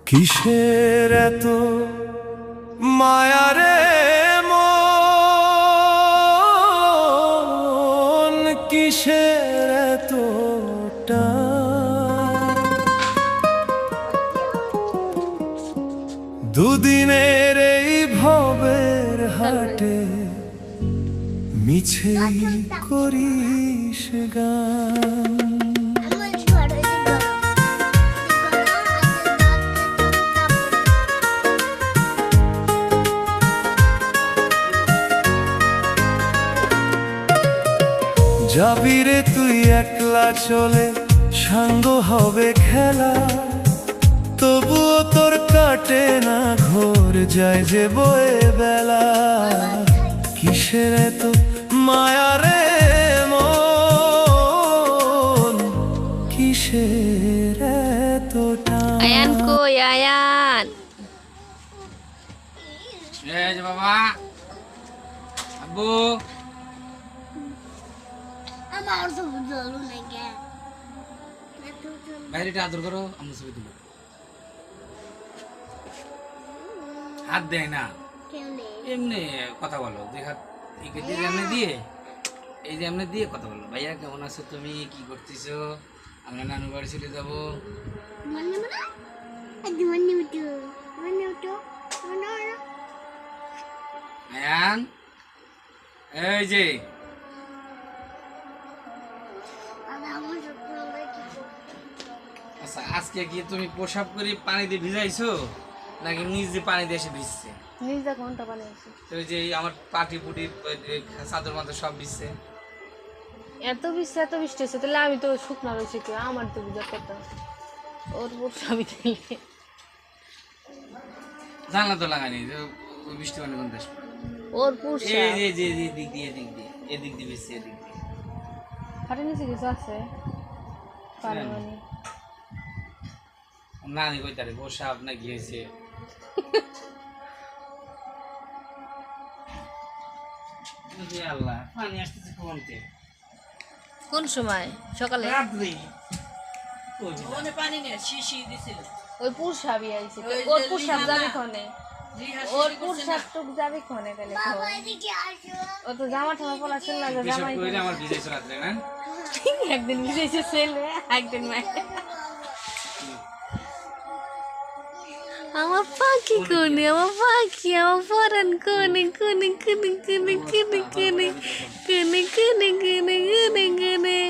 কিসের এত মায়ারে মন, কিসের এত টান? দুদিনের এই ভবের হাটে মিছে করিস গান। যাবি রে তুই একলা চলে, সাঙ্গ হবে খেলা, তবুও তোর কাটে না ঘোর, যায় যে বয়ে বেলা। কিসের এত মায়া রে মন, কিসের এত টান? আয়ান কই আয়ান? এই যে বাবা, আব্বু, আমার তো জলু নাই গে। বাইরেটা আদর করো, আমি ছবি তুলো। হাত দেয় না, এমনি কথা বলো। দুই হাত এমনি দিয়ে, এই যে এমনি দিয়ে কথা বলো। ভাইয়া কেমন আছো তুমি, কি করতেছো? আমরা নানু বাড়ি চলে যাবো। আয়ান, এই যে আচ্ছা, আজকে কি তুমি প্রসাব করে পানি দিয়ে ভিজাইছো নাকি নিজে পানি দিয়ে এসে ভিজছে? নিজে কোনটা বানিয়েছি? তো ওই যে আমার পাটি পুটি চাদর মাদর সব ভিজছে। এত বৃষ্টি হচ্ছে, তাহলে আমি তো শুকনা রয়েছি, কি আমার তো বুঝার কথা। ওর আমি দিলে জানলা তো লাগানি, ওই বৃষ্টি পানি কোন দেশ? ওর পুরসা এই যে এদিক দিয়ে এদিক দিয়ে ভিজছে, এদিক দিয়ে। ফাটে নিচে কিছু আছে পানি মানে? নানি কইতারে প্রসাব না গিয়েছে। আল্লাহ, পানি আসতেছে কোনতে? কোন সময়? সকালে? রাত্রি ওই পুরসাবই আইছে। ওর পুরসাব যাবে কোনে? ওর পুরসাব টুক যাবে কোনে? তাহলে ও তো জামা ঠামা পলা ছিল না, জামাই আমার ভিজেছে রাত্রে না? একদিন ভিজেছে ছেলে, একদিন মায়ের। আমার পাখি কোনে? আমার পাখি, আমার পরান কোনে? কোনে কোনে কোনে কোনে কোনে কোনে কোনে কোনে কোনে কোনে।